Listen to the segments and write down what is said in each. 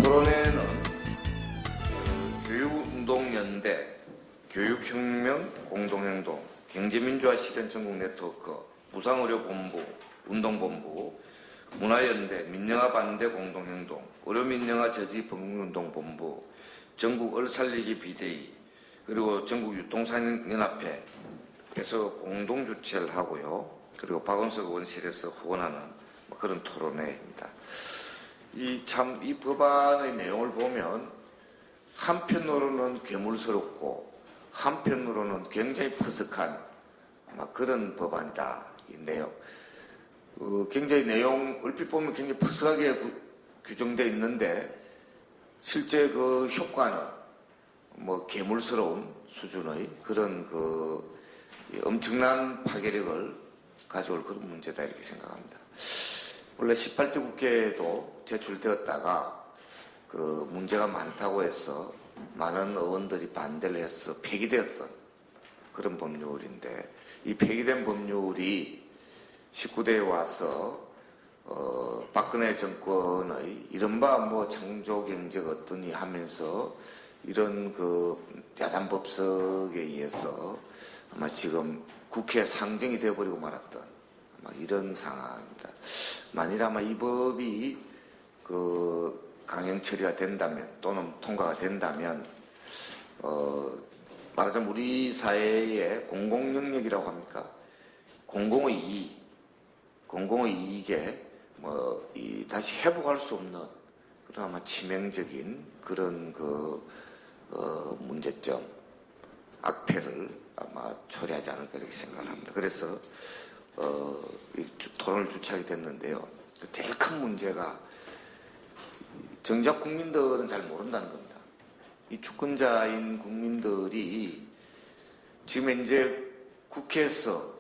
토론회는 교육운동연대, 교육혁명 공동행동, 경제민주화 실현 전국 네트워크, 무상의료본부, 운동본부, 문화연대, 민영화 반대 공동행동, 의료민영화 저지 범국운동본부, 전국 얼살리기 비대위, 그리고 전국 유통산업연합회에서 공동주최를 하고요. 그리고 박원석 의원실에서 후원하는 그런 토론회입니다. 이 법안의 내용을 보면 한편으로는 괴물스럽고 한편으로는 굉장히 퍼석한 그런 법안이다. 이 내용. 굉장히 내용 얼핏 보면 굉장히 퍼석하게 규정되어 있는데 실제 그 효과는 괴물스러운 수준의 그런 엄청난 파괴력을 가져올 그런 문제다 이렇게 생각합니다. 원래 18대 국회에도 제출되었다가 문제가 많다고 해서 많은 의원들이 반대를 해서 폐기되었던 그런 법률인데 이 폐기된 법률이 19대에 와서 박근혜 정권의 이른바 창조경제가 어떠니 하면서 이런 야단 법석에 의해서 아마 지금 국회 상정이 되어버리고 말았던 이런 상황입니다. 만일 아마 이 법이 강행 처리가 된다면 또는 통과가 된다면 말하자면 우리 사회의 공공영역이라고 합니까? 공공의 이익에 다시 회복할 수 없는 그런 아마 치명적인 그런 문제점, 악폐를 아마 초래하지 않을까 이렇게 생각을 합니다. 그래서 이 토론을 주최하게 됐는데요. 제일 큰 문제가 정작 국민들은 잘 모른다는 겁니다. 이 주권자인 국민들이 지금 이제 국회에서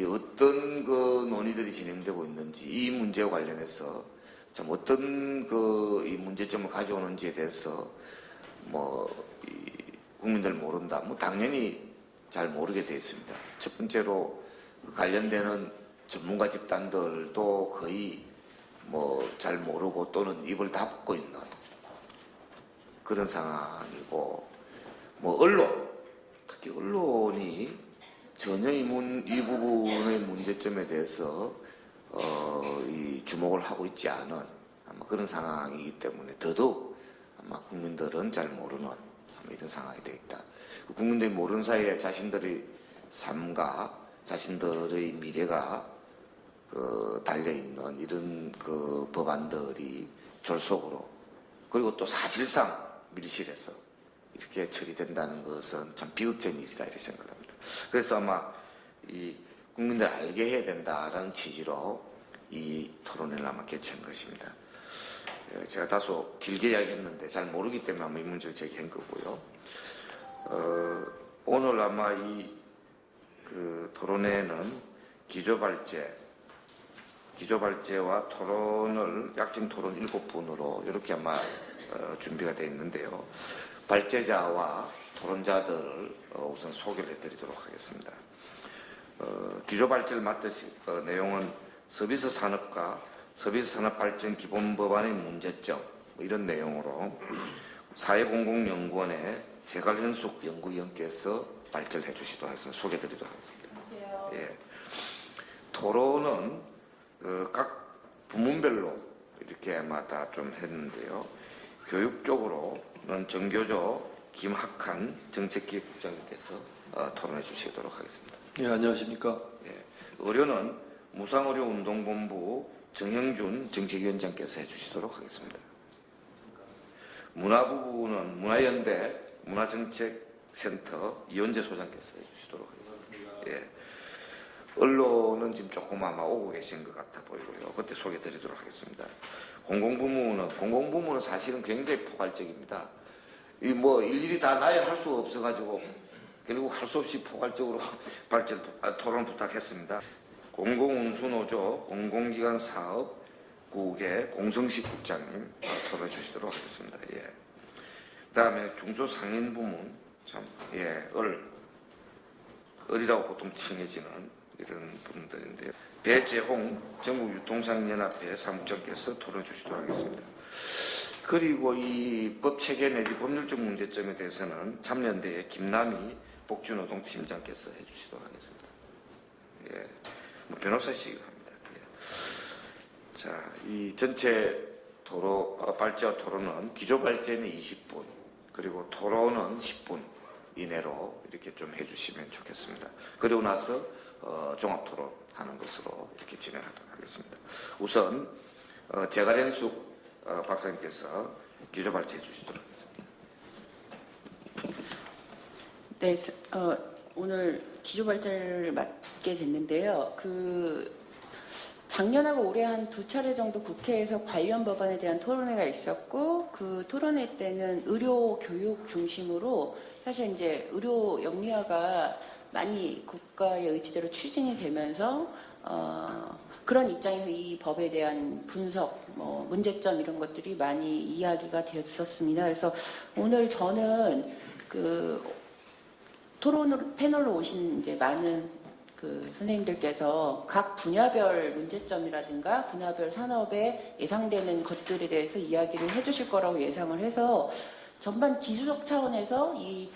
어떤 논의들이 진행되고 있는지 이 문제와 관련해서 참 어떤 이 문제점을 가져오는지에 대해서 국민들 모른다. 당연히 잘 모르게 되어 있습니다. 첫 번째로 관련되는 전문가 집단들도 거의 잘 모르고 또는 입을 닫고 있는 그런 상황이고 특히 언론이 전혀 이 부분의 문제점에 대해서 주목을 하고 있지 않은 그런 상황이기 때문에 더더욱 아마 국민들은 잘 모르는 이런 상황이 되어 있다. 국민들이 모르는 사이에 자신들의 삶과 자신들의 미래가 달려있는 이런 법안들이 졸속으로 그리고 또 사실상 밀실해서 이렇게 처리된다는 것은 참 비극적인 일이다 이렇게 생각합니다. 그래서 아마 이 국민들 알게 해야 된다라는 취지로 이 토론회를 아마 개최한 것입니다. 제가 다소 길게 이야기했는데 잘 모르기 때문에 아마 이 문제를 제기한 거고요. 오늘 아마 이 토론회는 기조발제와 토론을 약정 토론 7분으로 이렇게 아마 준비가 되어 있는데요. 발제자와 토론자들을 우선 소개를 해드리도록 하겠습니다. 기조발제를 맡으실 내용은 서비스 산업과 서비스 산업 발전 기본 법안의 문제점 이런 내용으로 사회공공연구원의 재갈현숙 연구위원께서 발제를 해주시도록 해서 소개해드리도록 하겠습니다. 예. 토론은 각 부문별로 이렇게 마다 좀 했는데요. 교육 쪽으로는 정교조 김학한 정책기획국장님께서 토론해 주시도록 하겠습니다. 예, 안녕하십니까. 예. 의료는 무상의료운동본부 정형준 정책위원장께서 해주시도록 하겠습니다. 문화부는 문화연대 문화정책센터 이현재 소장께서 해주시도록 하겠습니다. 예. 언론은 지금 조금 아마 오고 계신 것 같아 보이고요. 그때 소개드리도록 하겠습니다. 공공부문은 사실은 굉장히 포괄적입니다. 일일이 다 나열할 수 없어가지고 결국 할 수 없이 포괄적으로 토론 부탁했습니다. 공공운수노조 공공기관 사업국의 공성식 국장님 토론해 주시도록 하겠습니다. 예. 그 다음에 중소상인부문 을이라고 보통 칭해지는 이런 분들인데요. 배재홍 전국유통상인연합회 사무장께서 토론해 주시도록 하겠습니다. 그리고 이 법 체계 내지 법률적 문제점에 대해서는 참여연대의 김남희 복지노동팀장께서 해주시도록 하겠습니다. 예, 뭐 변호사시기도 합니다. 예. 자, 이 전체 발제와 토론은 기조 발제는 20분, 그리고 토론은 10분 이내로 이렇게 좀 해주시면 좋겠습니다. 그리고 나서 종합 토론하는 것으로 이렇게 진행하도록 하겠습니다. 우선 제가련숙 박사님께서 기조 발제해 주시도록 하겠습니다. 네, 오늘 기조 발제를 맡게 됐는데요. 작년하고 올해 한 2차례 정도 국회에서 관련 법안에 대한 토론회가 있었고, 그 토론회 때는 의료 교육 중심으로 사실 이제 의료 영리화가 많이 국가의 의지대로 추진이 되면서 그런 입장에서 이 법에 대한 분석, 문제점 이런 것들이 많이 이야기가 되었었습니다. 그래서 오늘 저는 토론 패널로 오신 이제 많은 선생님들께서 각 분야별 문제점이라든가 분야별 산업에 예상되는 것들에 대해서 이야기를 해주실 거라고 예상을 해서 전반 기술적 차원에서 이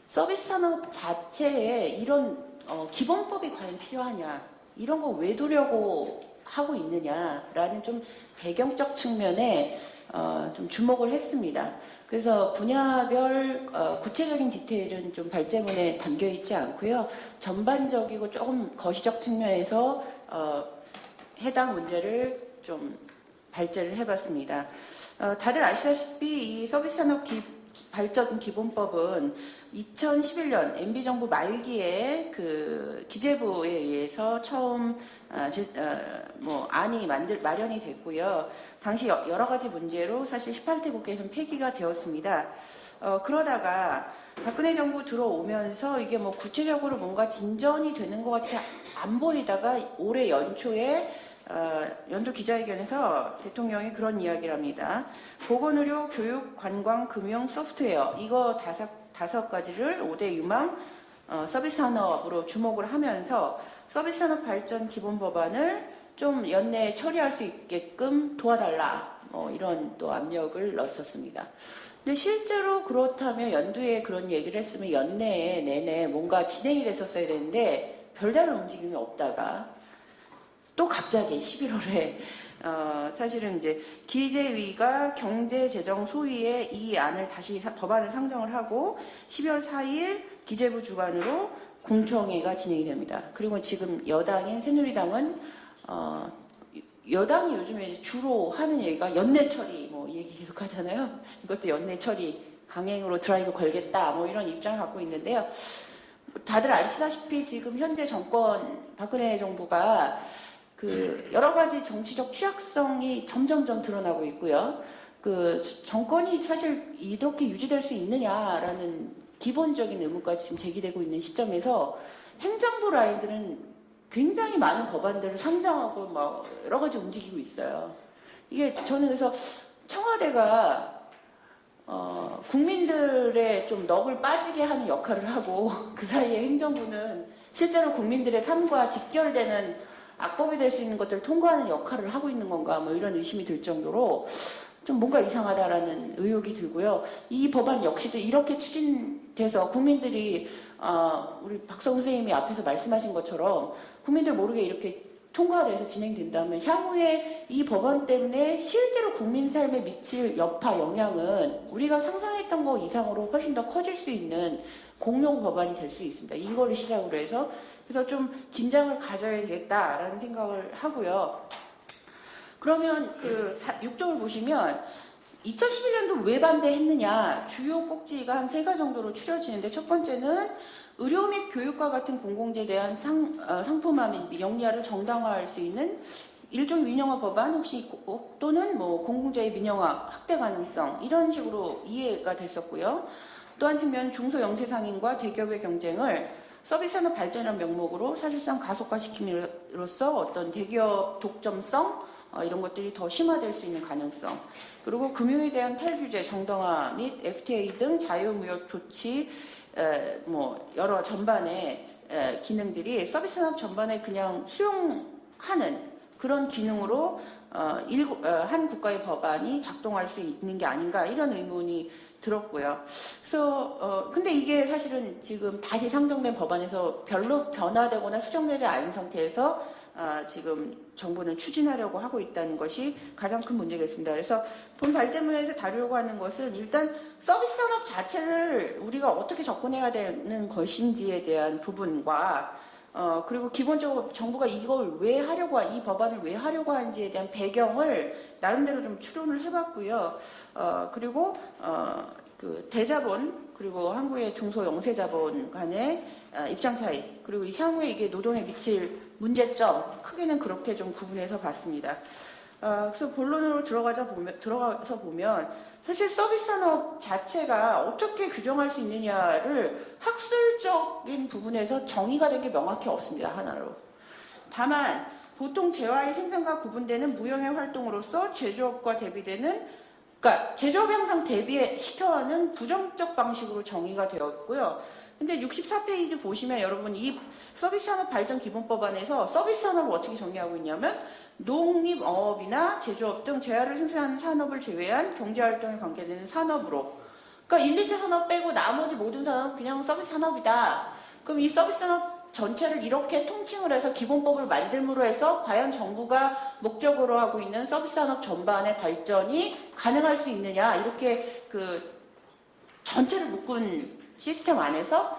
서비스 산업 자체에 이런 기본법이 과연 필요하냐, 이런 거 왜 두려고 하고 있느냐라는 좀 배경적 측면에 좀 주목을 했습니다. 그래서 분야별 구체적인 디테일은 좀 발제문에 담겨 있지 않고요. 전반적이고 조금 거시적 측면에서 해당 문제를 좀 발제를 해봤습니다. 다들 아시다시피 이 서비스 산업 발전 기본법은 2011년 MB정부 말기에 기재부에 의해서 처음 안이 마련이 됐고요. 당시 여러 가지 문제로 사실 18대 국회에서는 폐기가 되었습니다. 그러다가 박근혜 정부 들어오면서 이게 구체적으로 뭔가 진전이 되는 것 같이 안 보이다가 올해 연초에 연도 기자회견에서 대통령이 그런 이야기를 합니다. 보건의료, 교육, 관광, 금융, 소프트웨어 이거 다섯 가지를 5대 유망 서비스 산업으로 주목을 하면서 서비스 산업 발전 기본 법안을 좀 연내에 처리할 수 있게끔 도와달라, 이런 또 압력을 넣었었습니다. 근데 실제로 그렇다면 연두에 그런 얘기를 했으면 연내에 내내 뭔가 진행이 됐었어야 되는데 별다른 움직임이 없다가 또 갑자기 11월에 사실은 이제 기재위가 경제재정소위에 이 안을 다시 법안을 상정을 하고 12월 4일 기재부 주관으로 공청회가 진행이 됩니다. 그리고 지금 여당인 새누리당은 여당이 요즘에 주로 하는 얘기가 연내 처리 얘기 계속 하잖아요. 이것도 연내 처리 강행으로 드라이브 걸겠다 이런 입장을 갖고 있는데요. 다들 아시다시피 지금 현재 정권 박근혜 정부가 여러 가지 정치적 취약성이 점점점 드러나고 있고요. 정권이 사실 이렇게 유지될 수 있느냐라는 기본적인 의문까지 지금 제기되고 있는 시점에서 행정부 라인들은 굉장히 많은 법안들을 상정하고 여러 가지 움직이고 있어요. 이게 저는 그래서 청와대가 국민들의 좀 넋을 빠지게 하는 역할을 하고 그 사이에 행정부는 실제로 국민들의 삶과 직결되는 악법이 될 수 있는 것들을 통과하는 역할을 하고 있는 건가 이런 의심이 들 정도로 좀 뭔가 이상하다라는 의혹이 들고요. 이 법안 역시도 이렇게 추진돼서 국민들이 우리 박성 선생님이 앞에서 말씀하신 것처럼 국민들 모르게 이렇게 통과돼서 진행된다면 향후에 이 법안 때문에 실제로 국민 삶에 미칠 여파, 영향은 우리가 상상했던 것 이상으로 훨씬 더 커질 수 있는 공용 법안이 될 수 있습니다. 이거를 시작으로 해서 그래서 좀 긴장을 가져야겠다라는 생각을 하고요. 그러면 6쪽을 보시면 2011년도 왜 반대했느냐 주요 꼭지가 한 3가지 정도로 추려지는데 첫 번째는 의료 및 교육과 같은 공공재에 대한 상품화 및 영리화를 정당화할 수 있는 일종의 민영화 법안 혹시 또는 공공재의 민영화 확대 가능성 이런 식으로 이해가 됐었고요. 또 한 측면 중소영세상인과 대기업의 경쟁을 서비스 산업 발전이라는 명목으로 사실상 가속화시킴으로써 어떤 대기업 독점성 이런 것들이 더 심화될 수 있는 가능성, 그리고 금융에 대한 탈규제 정당화 및 FTA 등 자유무역 조치 여러 전반의 기능들이 서비스 산업 전반에 그냥 수용하는 그런 기능으로 한 국가의 법안이 작동할 수 있는 게 아닌가 이런 의문이 들었고요. 그래서 근데 이게 사실은 지금 다시 상정된 법안에서 별로 변화되거나 수정되지 않은 상태에서 지금 정부는 추진하려고 하고 있다는 것이 가장 큰 문제겠습니다. 그래서 본 발제문에서 다루려고 하는 것은 일단 서비스 산업 자체를 우리가 어떻게 접근해야 되는 것인지에 대한 부분과 그리고 기본적으로 정부가 이걸 왜 하려고 이 법안을 왜 하려고 하는지에 대한 배경을 나름대로 좀 추론을 해봤고요. 그리고 그 대자본 그리고 한국의 중소영세자본 간의 입장 차이 그리고 향후에 이게 노동에 미칠 문제점 크게는 그렇게 좀 구분해서 봤습니다. 그래서 본론으로 들어가서 보면 사실 서비스 산업 자체가 어떻게 규정할 수 있느냐를 학술적인 부분에서 정의가 된 게 명확히 없습니다. 하나로. 다만 보통 재화의 생산과 구분되는 무형의 활동으로서 제조업과 대비되는 그러니까 제조업 향상 대비시켜하는 부정적 방식으로 정의가 되어 있고요. 근데 64페이지 보시면 여러분 이 서비스 산업 발전 기본법안에서 서비스 산업을 어떻게 정의하고 있냐면 농립어업이나 제조업 등 재화를 생산하는 산업을 제외한 경제활동에 관계되는 산업으로 그러니까 1, 2차 산업 빼고 나머지 모든 산업은 그냥 서비스 산업이다. 그럼 이 서비스 산업 전체를 이렇게 통칭을 해서 기본법을 만듦으로 해서 과연 정부가 목적으로 하고 있는 서비스 산업 전반의 발전이 가능할 수 있느냐 이렇게 그 전체를 묶은 시스템 안에서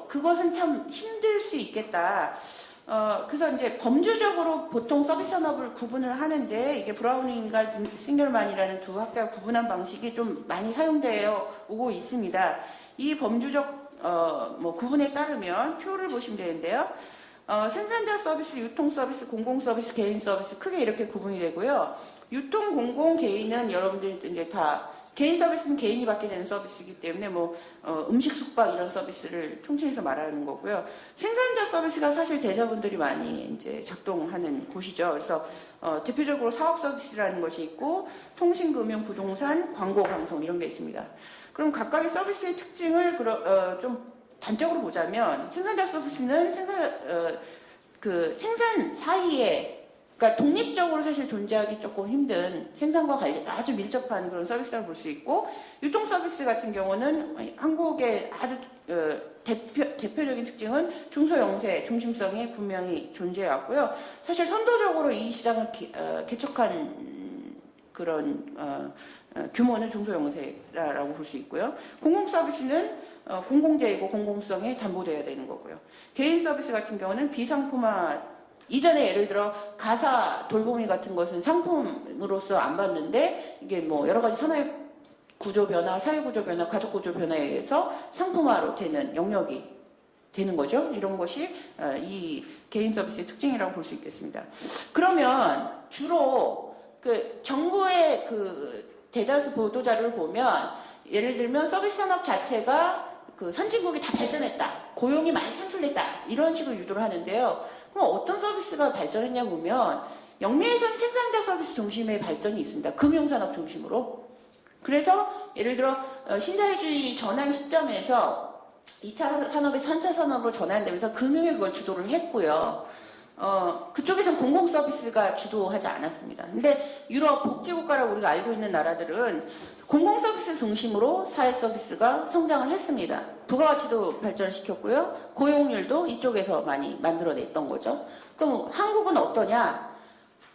그것은 참 힘들 수 있겠다. 그래서 이제 범주적으로 보통 서비스 산업을 구분을 하는데 이게 브라우닝과 싱겔만이라는 두 학자가 구분한 방식이 좀 많이 사용되어 오고 있습니다. 이 범주적 구분에 따르면 표를 보시면 되는데요. 생산자 서비스, 유통 서비스, 공공 서비스, 개인 서비스 크게 이렇게 구분이 되고요. 유통, 공공, 개인은 여러분들 이제 다 개인 서비스는 개인이 받게 되는 서비스이기 때문에 음식 숙박 이런 서비스를 총칭해서 말하는 거고요. 생산자 서비스가 사실 대자본들이 많이 이제 작동하는 곳이죠. 그래서 대표적으로 사업 서비스라는 것이 있고 통신, 금융, 부동산, 광고, 방송 이런 게 있습니다. 그럼 각각의 서비스의 특징을 좀 단적으로 보자면 생산자 서비스는 생산 사이에 그러니까 독립적으로 사실 존재하기 조금 힘든 생산과 관련 아주 밀접한 그런 서비스라고 볼 수 있고 유통 서비스 같은 경우는 한국의 아주 대표적인 특징은 중소영세 중심성이 분명히 존재하고요. 사실 선도적으로 이 시장을 개척한 그런 규모는 중소영세라고 볼 수 있고요. 공공 서비스는 공공재이고 공공성이 담보돼야 되는 거고요. 개인 서비스 같은 경우는 비상품화 이전에 예를 들어 가사 돌보미 같은 것은 상품으로서 안 받는데 이게 여러 가지 산업 구조 변화, 사회 구조 변화, 가족 구조 변화에 의해서 상품화로 되는 영역이 되는 거죠. 이런 것이 이 개인 서비스의 특징이라고 볼 수 있겠습니다. 그러면 주로 그 정부의 그 대다수 보도 자료를 보면 예를 들면 서비스 산업 자체가 그 선진국이 다 발전했다, 고용이 많이 창출됐다 이런 식으로 유도를 하는데요. 그럼 어떤 서비스가 발전했냐 보면 영미에서는 생산자 서비스 중심의 발전이 있습니다. 금융산업 중심으로. 그래서 예를 들어 신자유주의 전환 시점에서 2차 산업이 3차 산업으로 전환되면서 금융이 그걸 주도를 했고요. 그쪽에선 공공 서비스가 주도하지 않았습니다. 근데 유럽 복지국가라고 우리가 알고 있는 나라들은 공공 서비스 중심으로 사회 서비스가 성장을 했습니다. 부가가치도 발전시켰고요. 고용률도 이쪽에서 많이 만들어냈던 거죠. 그럼 한국은 어떠냐?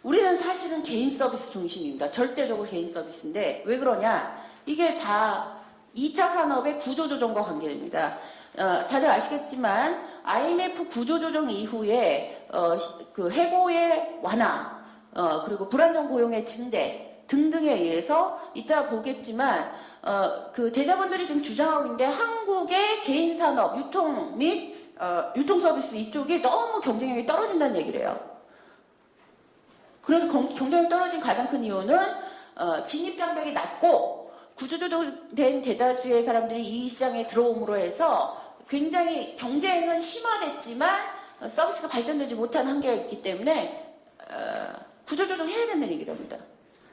우리는 사실은 개인 서비스 중심입니다. 절대적으로 개인 서비스인데 왜 그러냐? 이게 다 2차 산업의 구조조정과 관계됩니다. 다들 아시겠지만 IMF 구조조정 이후에 그 해고의 완화 그리고 불안정 고용의 증대 등등에 의해서 이따 보겠지만 그 대자본들이 지금 주장하고 있는데 한국의 개인 산업, 유통 및 유통 서비스 이쪽이 너무 경쟁력이 떨어진다는 얘기를 해요. 그래서 경쟁력이 떨어진 가장 큰 이유는 진입 장벽이 낮고 구조조정된 대다수의 사람들이 이 시장에 들어옴으로 해서 굉장히 경쟁은 심화됐지만 서비스가 발전되지 못한 한계가 있기 때문에 구조조정 해야 된다는 얘기를 합니다.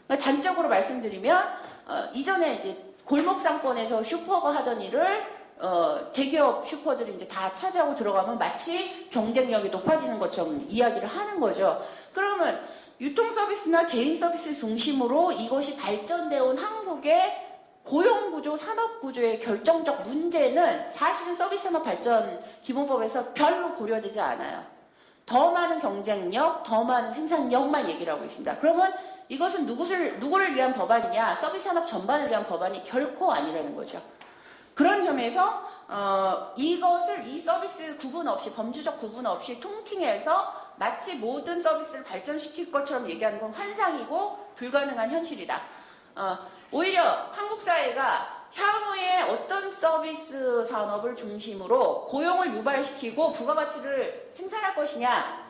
그러니까 단적으로 말씀드리면 이전에 이제 골목 상권에서 슈퍼가 하던 일을 대기업 슈퍼들이 이제 다 차지하고 들어가면 마치 경쟁력이 높아지는 것처럼 이야기를 하는 거죠. 그러면 유통 서비스나 개인 서비스 중심으로 이것이 발전되어 온 한국의 고용구조, 산업구조의 결정적 문제는 사실은 서비스산업 발전 기본법에서 별로 고려되지 않아요. 더 많은 경쟁력, 더 많은 생산력만 얘기를 하고 있습니다. 그러면 이것은 누구를 위한 법안이냐? 서비스산업 전반을 위한 법안이 결코 아니라는 거죠. 그런 점에서 이것을 이 서비스 구분 없이, 법주적 구분 없이 통칭해서 마치 모든 서비스를 발전시킬 것처럼 얘기하는 건 환상이고 불가능한 현실이다. 오히려 한국 사회가 향후에 어떤 서비스 산업을 중심으로 고용을 유발시키고 부가가치를 생산할 것이냐,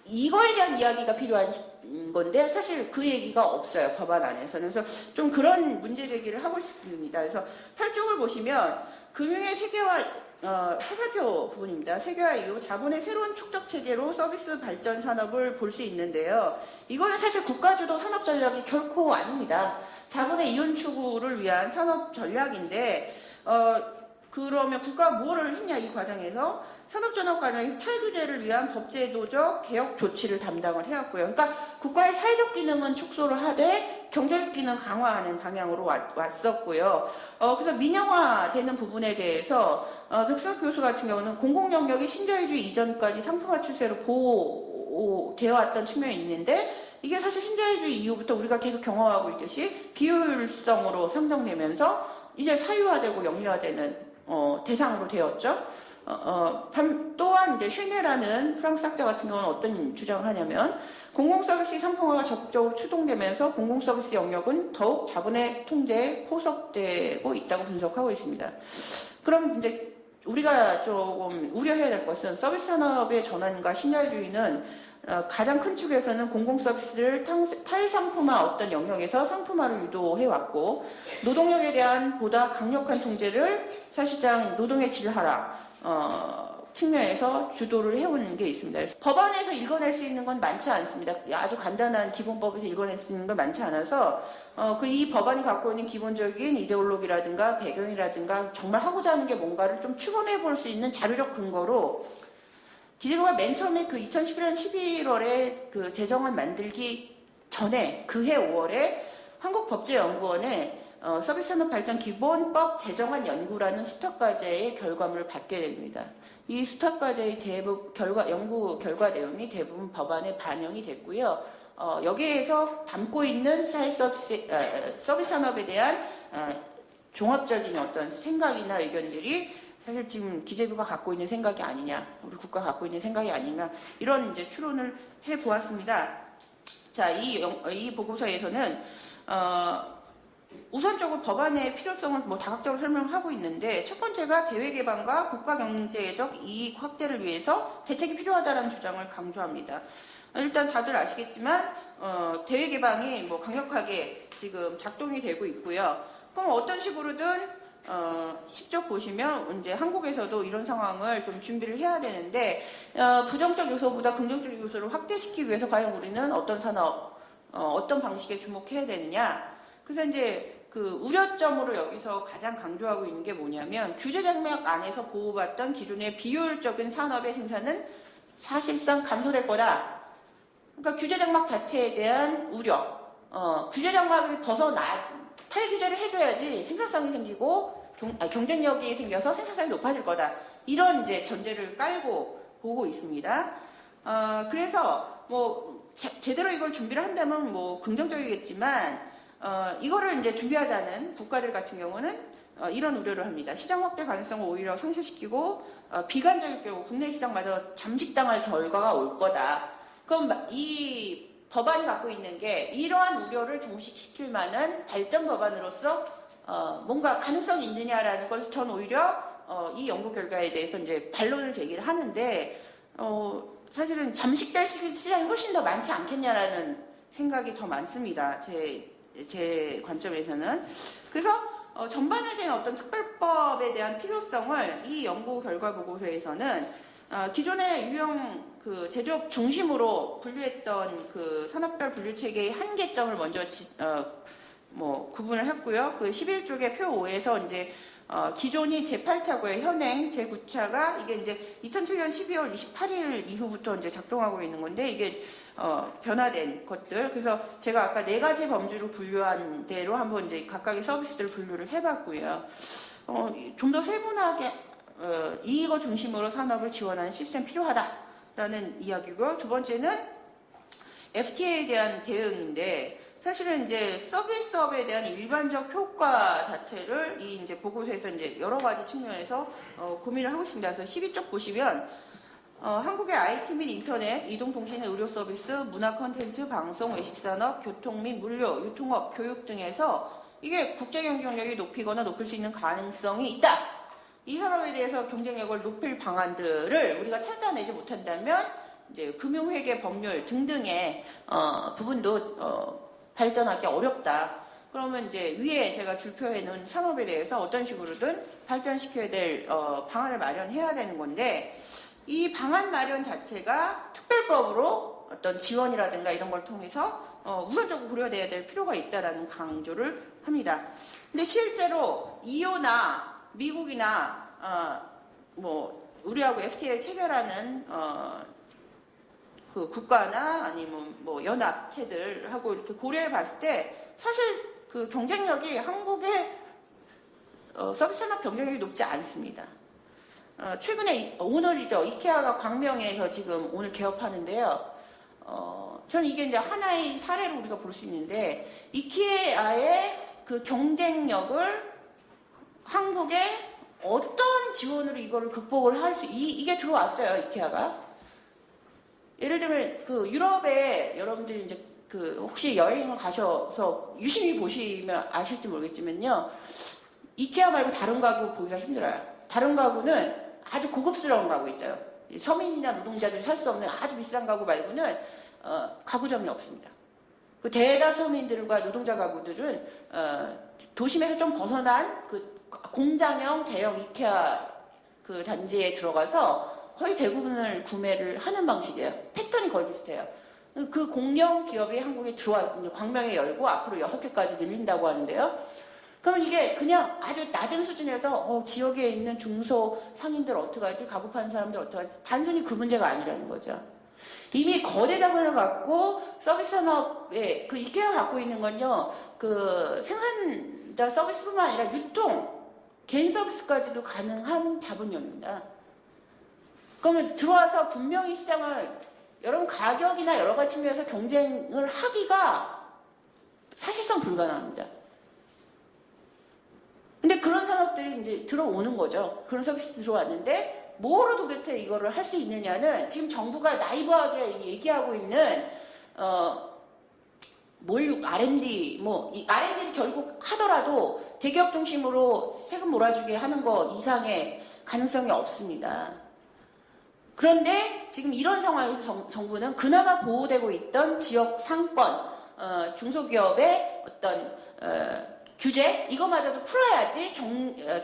이거에 대한 이야기가 필요한 건데 사실 그 얘기가 없어요, 법안 안에서는. 그래서 좀 그런 문제 제기를 하고 싶습니다. 그래서 8쪽을 보시면 금융의 세계화 화살표 부분입니다. 세계화 이후 자본의 새로운 축적 체계로 서비스 발전 산업을 볼 수 있는데요. 이거는 사실 국가주도 산업 전략이 결코 아닙니다. 자본의 이윤 추구를 위한 산업 전략인데 그러면 국가가 뭐를 했냐, 이 과정에서 산업전환 과정에서 탈규제를 위한 법제도적 개혁 조치를 담당을 해왔고요. 그러니까 국가의 사회적 기능은 축소를 하되 경제적 기능 강화하는 방향으로 왔었고요. 그래서 민영화되는 부분에 대해서 백석 교수 같은 경우는 공공영역이 신자유주의 이전까지 상품화 추세로 보호되어 왔던 측면이 있는데 이게 사실 신자유주의 이후부터 우리가 계속 경험하고 있듯이 비효율성으로 상정되면서 이제 사유화되고 영유화되는 대상으로 되었죠. 또한 이제 슈네라는 프랑스 학자 같은 경우는 어떤 주장을 하냐면 공공서비스 상품화가 적극적으로 추동되면서 공공서비스 영역은 더욱 자본의 통제에 포섭되고 있다고 분석하고 있습니다. 그럼 이제 우리가 조금 우려해야 될 것은 서비스 산업의 전환과 신자유주의는 가장 큰 축에서는 공공서비스를 탈상품화 어떤 영역에서 상품화를 유도해왔고 노동력에 대한 보다 강력한 통제를 사실상 노동의 질 하락 측면에서 주도를 해오는 게 있습니다. 그래서 법안에서 읽어낼 수 있는 건 많지 않습니다. 아주 간단한 기본법에서 읽어낼 수 있는 건 많지 않아서 이 법안이 갖고 있는 기본적인 이데올로기라든가 배경이라든가 정말 하고자 하는 게 뭔가를 좀 추론해 볼 수 있는 자료적 근거로 기재부가 맨 처음에 그 2011년 11월에 그 제정안 만들기 전에 그해 5월에 한국법제연구원에 서비스산업발전기본법 제정안 연구라는 수탁과제의 결과물을 받게 됩니다. 이 수탁과제의 연구 결과 내용이 대부분 법안에 반영이 됐고요. 여기에서 담고 있는 서비스 산업에 대한 종합적인 어떤 생각이나 의견들이 사실 지금 기재부가 갖고 있는 생각이 아니냐, 우리 국가가 갖고 있는 생각이 아니냐, 이런 이제 추론을 해 보았습니다. 자, 이 보고서에서는 우선적으로 법안의 필요성을 뭐 다각적으로 설명하고 있는데 첫 번째가 대외 개방과 국가 경제적 이익 확대를 위해서 대책이 필요하다는 주장을 강조합니다. 일단 다들 아시겠지만 대외 개방이 뭐 강력하게 지금 작동이 되고 있고요. 그럼 어떤 식으로든 10쪽 보시면 이제 한국에서도 이런 상황을 좀 준비를 해야 되는데 부정적 요소보다 긍정적 요소를 확대시키기 위해서 과연 우리는 어떤 산업, 어떤 방식에 주목해야 되느냐. 그래서 이제 그 우려점으로 여기서 가장 강조하고 있는 게 뭐냐면 규제 장벽 안에서 보호받던 기존의 비효율적인 산업의 생산은 사실상 감소될 거다. 그러니까 규제 장벽 자체에 대한 우려. 규제 장벽을 탈규제를 해줘야지 생산성이 생기고 경쟁력이 생겨서 생산성이 높아질 거다. 이런 이제 전제를 깔고 보고 있습니다. 그래서 뭐 제대로 이걸 준비를 한다면 뭐 긍정적이겠지만 이거를 이제 준비하지 않은 국가들 같은 경우는 이런 우려를 합니다. 시장 확대 가능성을 오히려 상실시키고 비관적일 경우 국내 시장마저 잠식당할 결과가 올 거다. 그럼 이 법안이 갖고 있는 게 이러한 우려를 종식시킬 만한 발전 법안으로서 뭔가 가능성이 있느냐라는 걸 전 오히려 이 연구 결과에 대해서 이제 반론을 제기를 하는데 사실은 잠식될 시장이 훨씬 더 많지 않겠냐라는 생각이 더 많습니다. 제 관점에서는. 그래서 전반에 대한 어떤 특별법에 대한 필요성을 이 연구 결과 보고서에서는 기존의 유형 그 제조업 중심으로 분류했던 그 산업별 분류 체계의 한계점을 먼저 구분을 했고요. 그 11쪽의 표 5에서 이제 기존이 제8차고요. 현행 제9차가 이게 이제 2007년 12월 28일 이후부터 이제 작동하고 있는 건데 이게 변화된 것들. 그래서 제가 아까 4가지 범주로 분류한 대로 한번 이제 각각의 서비스들을 분류를 해봤고요. 좀 더 세분하게 이익을 중심으로 산업을 지원하는 시스템 필요하다라는 이야기고요. 두 번째는 FTA에 대한 대응인데 사실은 이제 서비스업에 대한 일반적 효과 자체를 이 이제 보고서에서 이제 여러 가지 측면에서 고민을 하고 있습니다. 그래서 12쪽 보시면 한국의 IT 및 인터넷, 이동통신, 의료 서비스, 문화 콘텐츠, 방송, 외식산업, 교통 및 물류, 유통업, 교육 등에서 이게 국제 경쟁력이 높이거나 높일 수 있는 가능성이 있다. 이 산업에 대해서 경쟁력을 높일 방안들을 우리가 찾아내지 못한다면 이제 금융회계 법률 등등의 부분도 발전하기 어렵다. 그러면 이제 위에 제가 줄표해 놓은 산업에 대해서 어떤 식으로든 발전시켜야 될 방안을 마련해야 되는 건데 이 방안 마련 자체가 특별법으로 어떤 지원이라든가 이런 걸 통해서 우선적으로 고려돼야 될 필요가 있다라는 강조를 합니다. 근데 실제로 EU나 미국이나 뭐 우리하고 FTA 체결하는 그 국가나 아니면 뭐 연합체들하고 이렇게 고려해 봤을 때 사실 그 경쟁력이 한국의 서비스 산업 경쟁력이 높지 않습니다. 최근에 오늘이죠. 이케아가 광명에서 지금 오늘 개업하는데요. 저는 이게 이제 하나의 사례로 우리가 볼 수 있는데 이케아의 그 경쟁력을 한국에 어떤 지원으로 이거를 극복을 할 수 이게 들어왔어요. 이케아가. 예를 들면 그 유럽에 여러분들이 이제 그 혹시 여행을 가셔서 유심히 보시면 아실지 모르겠지만요. 이케아 말고 다른 가구 보기가 힘들어요. 다른 가구는 아주 고급스러운 가구 있죠. 서민이나 노동자들이 살 수 없는 아주 비싼 가구 말고는 가구점이 없습니다. 그 대다수 서민들과 노동자 가구들은 도심에서 좀 벗어난 그 공장형 대형 이케아 그 단지에 들어가서 거의 대부분을 구매를 하는 방식이에요. 패턴이 거의 비슷해요. 그 공룡 기업이 한국에 들어와 광명에 열고 앞으로 6개까지 늘린다고 하는데요. 그러면 이게 그냥 아주 낮은 수준에서 지역에 있는 중소 상인들 어떡하지? 가구 파는 사람들 어떡하지? 단순히 그 문제가 아니라는 거죠. 이미 거대 자본을 갖고 서비스 산업에 그 이케아가 갖고 있는 건요. 그 생산자 서비스뿐만 아니라 유통, 개인 서비스까지도 가능한 자본력입니다. 그러면 들어와서 분명히 시장을 여러분 가격이나 여러 가지 측면에서 경쟁을 하기가 사실상 불가능합니다. 근데 그런 산업들이 이제 들어오는 거죠. 그런 서비스 들어왔는데 뭐로 도대체 이거를 할 수 있느냐는 지금 정부가 나이브하게 얘기하고 있는 R&D 이 R&D를 결국 하더라도 대기업 중심으로 세금 몰아주게 하는 거 이상의 가능성이 없습니다. 그런데 지금 이런 상황에서 정부는 그나마 보호되고 있던 지역 상권, 중소기업의 어떤 규제 이거마저도 풀어야지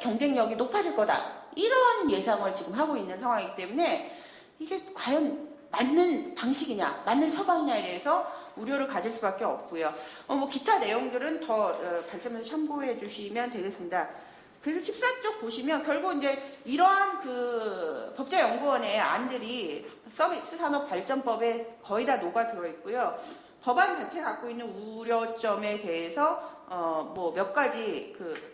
경쟁력이 높아질 거다. 이런 예상을 지금 하고 있는 상황이기 때문에 이게 과연 맞는 방식이냐, 맞는 처방이냐에 대해서 우려를 가질 수밖에 없고요. 뭐 기타 내용들은 더 발전해서 참고해 주시면 되겠습니다. 그래서 14쪽 보시면 결국 이제 이러한 그 법제연구원의 안들이 서비스 산업 발전법에 거의 다 녹아 들어 있고요. 법안 자체가 갖고 있는 우려점에 대해서 뭐 몇 가지 그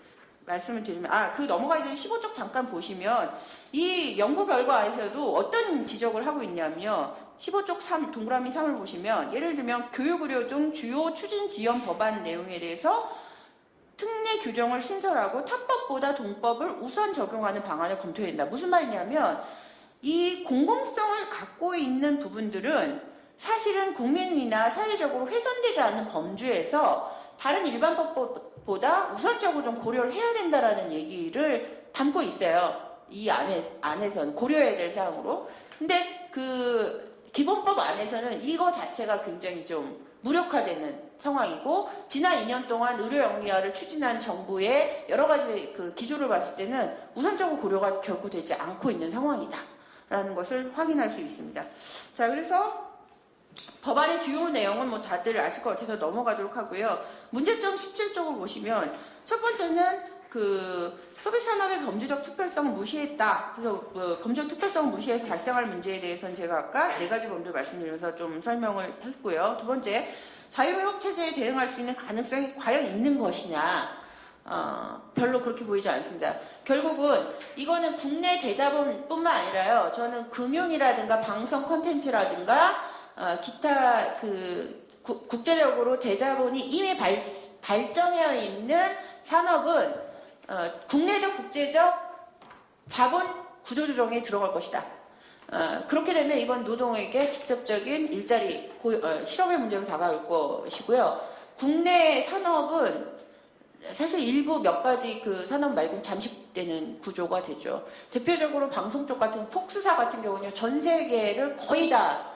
말씀을 드리면 그 넘어가기 전에 15쪽 잠깐 보시면 이 연구 결과에서도 어떤 지적을 하고 있냐면요. 15쪽 3 동그라미 3을 보시면 예를 들면 교육의료 등 주요 추진 지원 법안 내용에 대해서 특례 규정을 신설하고 타법보다 동법을 우선 적용하는 방안을 검토해야 된다. 무슨 말이냐면 이 공공성을 갖고 있는 부분들은 사실은 국민이나 사회적으로 훼손되지 않는 범주에서 다른 일반 법보다 우선적으로 좀 고려를 해야 된다라는 얘기를 담고 있어요. 이 안에서는 고려해야 될 사항으로. 근데 그 기본법 안에서는 이거 자체가 굉장히 좀 무력화되는 상황이고 지난 2년 동안 의료 영리화를 추진한 정부의 여러 가지 그 기조를 봤을 때는 우선적으로 고려가 결코 되지 않고 있는 상황이다라는 것을 확인할 수 있습니다. 자, 그래서 법안의 주요 내용은 뭐 다들 아실 것 같아서 넘어가도록 하고요. 문제점 17쪽을 보시면 첫 번째는 그 서비스 산업의 범죄적 특별성을 무시했다. 그래서 범죄적 특별성을 무시해서 발생할 문제에 대해서는 제가 아까 4가지 범죄를 말씀드리면서 좀 설명을 했고요. 두 번째, 자유무역 체제에 대응할 수 있는 가능성이 과연 있는 것이냐. 별로 그렇게 보이지 않습니다. 결국은 이거는 국내 대자본뿐만 아니라요. 저는 금융이라든가 방송 콘텐츠라든가 기타 국제적으로 대자본이 이미 발전되어 있는 산업은 국내적 국제적 자본 구조조정에 들어갈 것이다. 그렇게 되면 이건 노동에게 직접적인 일자리, 실업의 문제로 다가올 것이고요. 국내 산업은 사실 일부 몇 가지 그 산업 말고는 잠식되는 구조가 되죠. 대표적으로 방송 쪽 같은 폭스사 같은 경우는 전 세계를 거의 다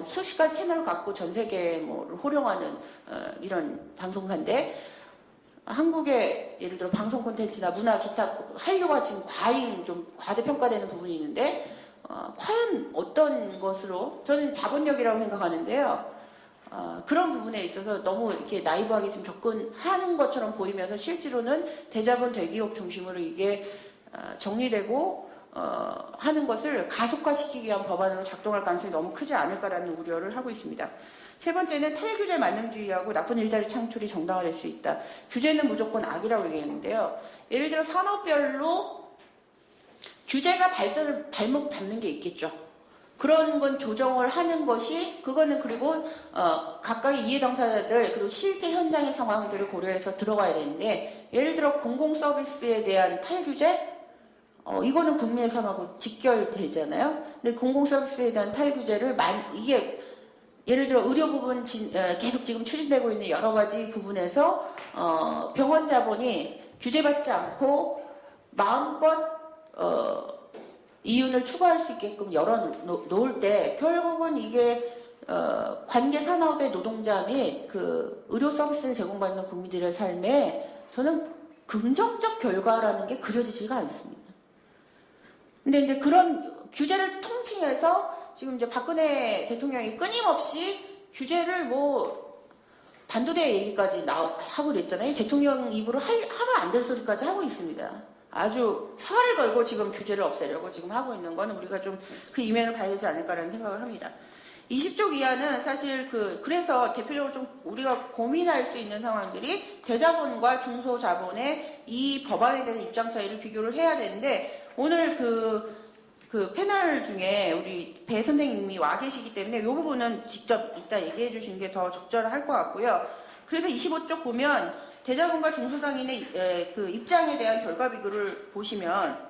수십 가지 채널을 갖고 전 세계를 호령하는 이런 방송사인데, 한국의 예를 들어 방송 콘텐츠나 문화 기타 한류가 지금 좀 과대평가되는 부분이 있는데 과연 어떤 것으로, 저는 자본력이라고 생각하는데요. 그런 부분에 있어서 너무 이렇게 나이브하게 지금 접근하는 것처럼 보이면서 실제로는 대자본 대기업 중심으로 이게 정리되고 하는 것을 가속화시키기 위한 법안으로 작동할 가능성이 너무 크지 않을까라는 우려를 하고 있습니다. 세 번째는 탈규제 만능주의하고 나쁜 일자리 창출이 정당화될 수 있다. 규제는 무조건 악이라고 얘기했는데요. 예를 들어 산업별로 규제가 발전을 발목 잡는 게 있겠죠. 그런 건 조정을 하는 것이, 그거는 그리고 각각의 이해 당사자들 그리고 실제 현장의 상황들을 고려해서 들어가야 되는데, 예를 들어 공공 서비스에 대한 탈규제, 이거는 국민의 삶하고 직결되잖아요. 근데 공공 서비스에 대한 탈규제를 이게 예를 들어 의료 부분 계속 지금 추진되고 있는 여러 가지 부분에서 병원 자본이 규제받지 않고 마음껏 이윤을 추구할 수 있게끔 열어놓을 때 결국은 이게 관계 산업의 노동자 및 그 의료 서비스를 제공받는 국민들의 삶에 저는 긍정적 결과라는 게 그려지지가 않습니다. 근데 이제 그런 규제를 통칭해서 지금 이제 박근혜 대통령이 끊임없이 규제를 단도대 얘기까지 하고 그랬잖아요. 대통령 입으로 하면 안 될 소리까지 하고 있습니다. 아주 사활을 걸고 지금 규제를 없애려고 지금 하고 있는 건 우리가 좀 그 이면을 봐야 되지 않을까라는 생각을 합니다. 20조 이하는 사실 그래서 대표적으로 좀 우리가 고민할 수 있는 상황들이 대자본과 중소자본의 이 법안에 대한 입장 차이를 비교를 해야 되는데, 오늘 그 패널 중에 우리 배 선생님이 와 계시기 때문에 이 부분은 직접 이따 얘기해 주시는 게 더 적절할 것 같고요. 그래서 25쪽 보면 대자본과 중소상인의 그 입장에 대한 결과 비교를 보시면,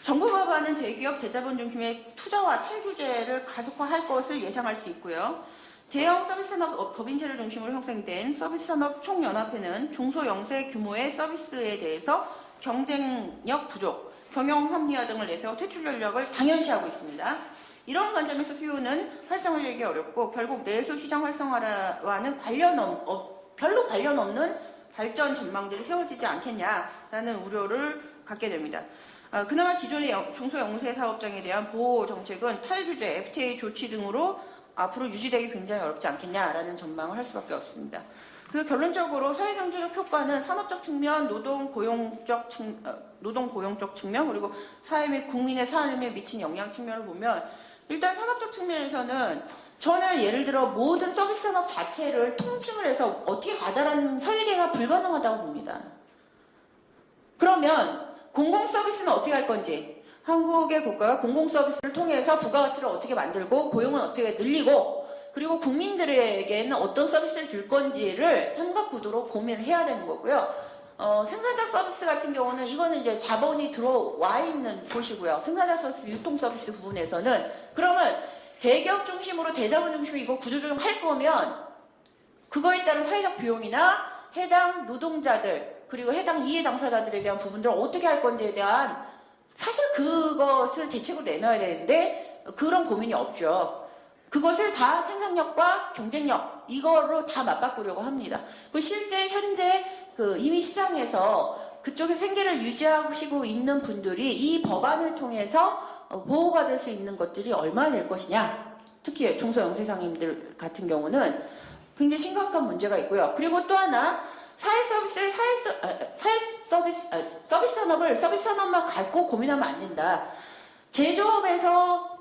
정부 법안은 대기업 대자본 중심의 투자와 탈규제를 가속화할 것을 예상할 수 있고요. 대형 서비스 산업 법인체를 중심으로 형성된 서비스 산업 총연합회는 중소영세 규모의 서비스에 대해서 경쟁력 부족, 경영 합리화 등을 내세워 퇴출 전략을 당연시하고 있습니다. 이런 관점에서 수요는 활성화되기 어렵고 결국 내수 시장 활성화와는 별로 관련 없는 발전 전망들이 세워지지 않겠냐라는 우려를 갖게 됩니다. 그나마 기존의 중소영세 사업장에 대한 보호 정책은 탈규제, FTA 조치 등으로 앞으로 유지되기 굉장히 어렵지 않겠냐라는 전망을 할 수밖에 없습니다. 그래서 결론적으로 사회경제적 효과는 산업적 측면, 노동 고용적 측면, 그리고 사회 및 국민의 삶에 미친 영향 측면을 보면, 일단 산업적 측면에서는 저는 예를 들어 모든 서비스 산업 자체를 통칭을 해서 어떻게 가자라는 설계가 불가능하다고 봅니다. 그러면 공공 서비스는 어떻게 할 건지, 한국의 국가가 공공 서비스를 통해서 부가가치를 어떻게 만들고 고용은 어떻게 늘리고, 그리고 국민들에게는 어떤 서비스를 줄 건지를 삼각구도로 고민을 해야 되는 거고요. 생산자 서비스 같은 경우는 이거는 이제 자본이 들어와 있는 곳이고요. 생산자 서비스, 유통 서비스 부분에서는 그러면 대기업 중심으로 대자본 중심으로 이거 구조조정 할 거면 그거에 따른 사회적 비용이나 해당 노동자들 그리고 해당 이해 당사자들에 대한 부분들을 어떻게 할 건지에 대한 사실 그것을 대책으로 내놔야 되는데 그런 고민이 없죠. 그것을 다 생산력과 경쟁력 이거로 다 맞바꾸려고 합니다. 실제 현재 이미 시장에서 그쪽에 생계를 유지하시고 있는 분들이 이 법안을 통해서 보호받을 수 있는 것들이 얼마나 될 것이냐. 특히 중소영세상인들 같은 경우는 굉장히 심각한 문제가 있고요. 그리고 또 하나 서비스 산업만 갖고 고민하면 안 된다. 제조업에서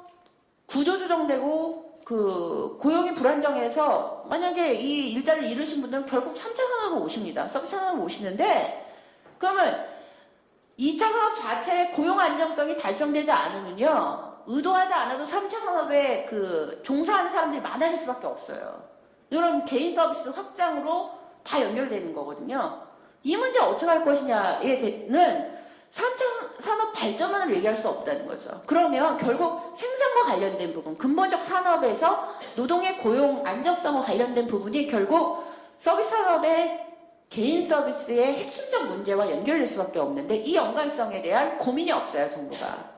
구조 조정되고 그 고용이 불안정해서 만약에 이 일자리를 잃으신 분들은 결국 3차 산업으로 오십니다. 서비스 산업으로 오시는데 그러면 2차 산업 자체의 고용 안정성이 달성되지 않으면요. 의도하지 않아도 3차 산업에 그 종사하는 사람들이 많아질 수밖에 없어요. 이런 개인 서비스 확장으로 다 연결되는 거거든요. 이 문제 어떻게 할 것이냐에는 3차 산업 발전만을 얘기할 수 없다는 거죠. 그러면 결국 생산과 관련된 부분, 근본적 산업에서 노동의 고용 안정성과 관련된 부분이 결국 서비스 산업의 개인 서비스의 핵심적 문제와 연결될 수밖에 없는데 이 연관성에 대한 고민이 없어요, 정부가.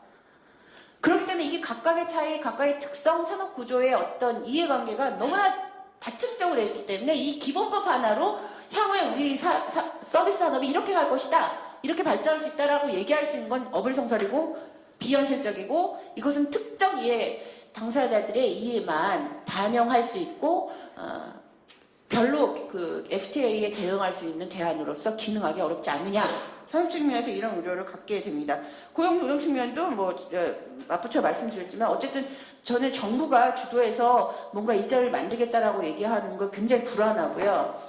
그렇기 때문에 이게 각각의 차이, 각각의 특성, 산업 구조의 어떤 이해관계가 너무나 다층적으로 되어 있기 때문에 이 기본법 하나로 향후에 우리 서비스 산업이 이렇게 갈 것이다, 이렇게 발전할 수 있다라고 얘기할 수 있는 건 어불성설이고 비현실적이고 이것은 특정 이해 당사자들의 이해만 반영할 수 있고 별로 그 FTA에 대응할 수 있는 대안으로서 기능하기 어렵지 않느냐. 산업 측면에서 이런 우려를 갖게 됩니다. 고용 노동 측면도 뭐 맞붙여 말씀드렸지만 어쨌든 저는 정부가 주도해서 뭔가 일자리를 만들겠다라고 얘기하는 거 굉장히 불안하고요.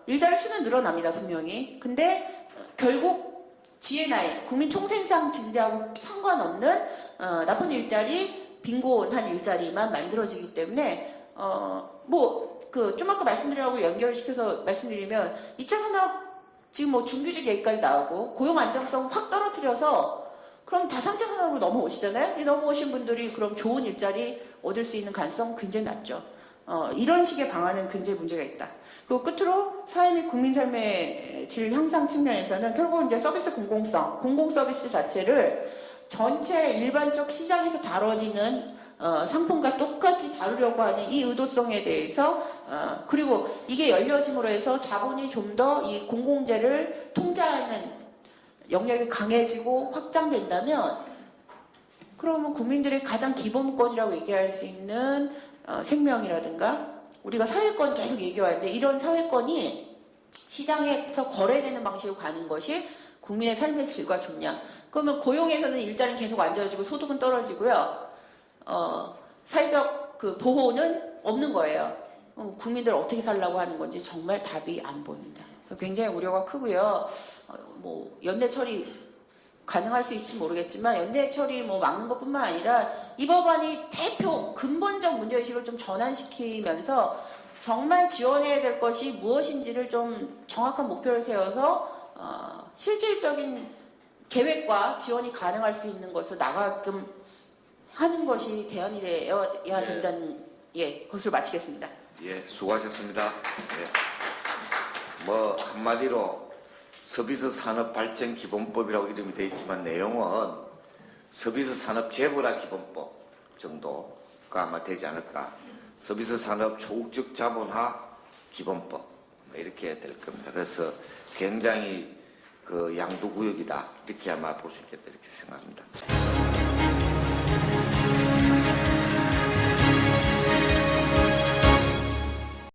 일자리 수는 늘어납니다, 분명히. 근데 결국 GNI, 국민 총생산 증대하고 상관없는 나쁜 일자리, 빈곤한 일자리만 만들어지기 때문에 좀 아까 말씀드리라고 연결시켜서 말씀드리면 2차 산업 지금 뭐 중규직 얘기까지 나오고 고용 안정성 확 떨어뜨려서 그럼 다 3차 산업으로 넘어오시잖아요. 이 넘어오신 분들이 그럼 좋은 일자리 얻을 수 있는 가능성 굉장히 낮죠. 이런 식의 방안은 굉장히 문제가 있다. 그리고 끝으로 사회 및 국민 삶의 질 향상 측면에서는 결국 이제 서비스 공공성, 공공 서비스 자체를 전체 일반적 시장에서 다뤄지는 상품과 똑같이 다루려고 하는 이 의도성에 대해서 그리고 이게 열려짐으로 해서 자본이 좀 더 이 공공재를 통제하는 영역이 강해지고 확장된다면 그러면 국민들의 가장 기본권이라고 얘기할 수 있는 생명이라든가 우리가 사회권 계속 얘기해왔는데 이런 사회권이 시장에서 거래되는 방식으로 가는 것이 국민의 삶의 질과 좋냐. 그러면 고용에서는 일자리는 계속 안 좋아지고 소득은 떨어지고요. 사회적 그 보호는 없는 거예요. 국민들 어떻게 살라고 하는 건지 정말 답이 안 보입니다. 그래서 굉장히 우려가 크고요. 연내 처리 가능할 수 있을지 모르겠지만 연내 처리 막는 것뿐만 아니라 이 법안이 대표 근본적 문제의식을 좀 전환시키면서 정말 지원해야 될 것이 무엇인지를 좀 정확한 목표를 세워서 실질적인 계획과 지원이 가능할 수 있는 것을 나가게끔 하는 것이 대안이 되어야 된다는 것을 마치겠습니다. 예, 수고하셨습니다. 한마디로 서비스 산업 발전 기본법이라고 이름이 되어 있지만 내용은 서비스 산업 재벌화 기본법 정도가 아마 되지 않을까. 서비스 산업 초국적 자본화 기본법 이렇게 될 겁니다. 그래서 굉장히 그 양도구역이다 이렇게 아마 볼 수 있겠다 이렇게 생각합니다.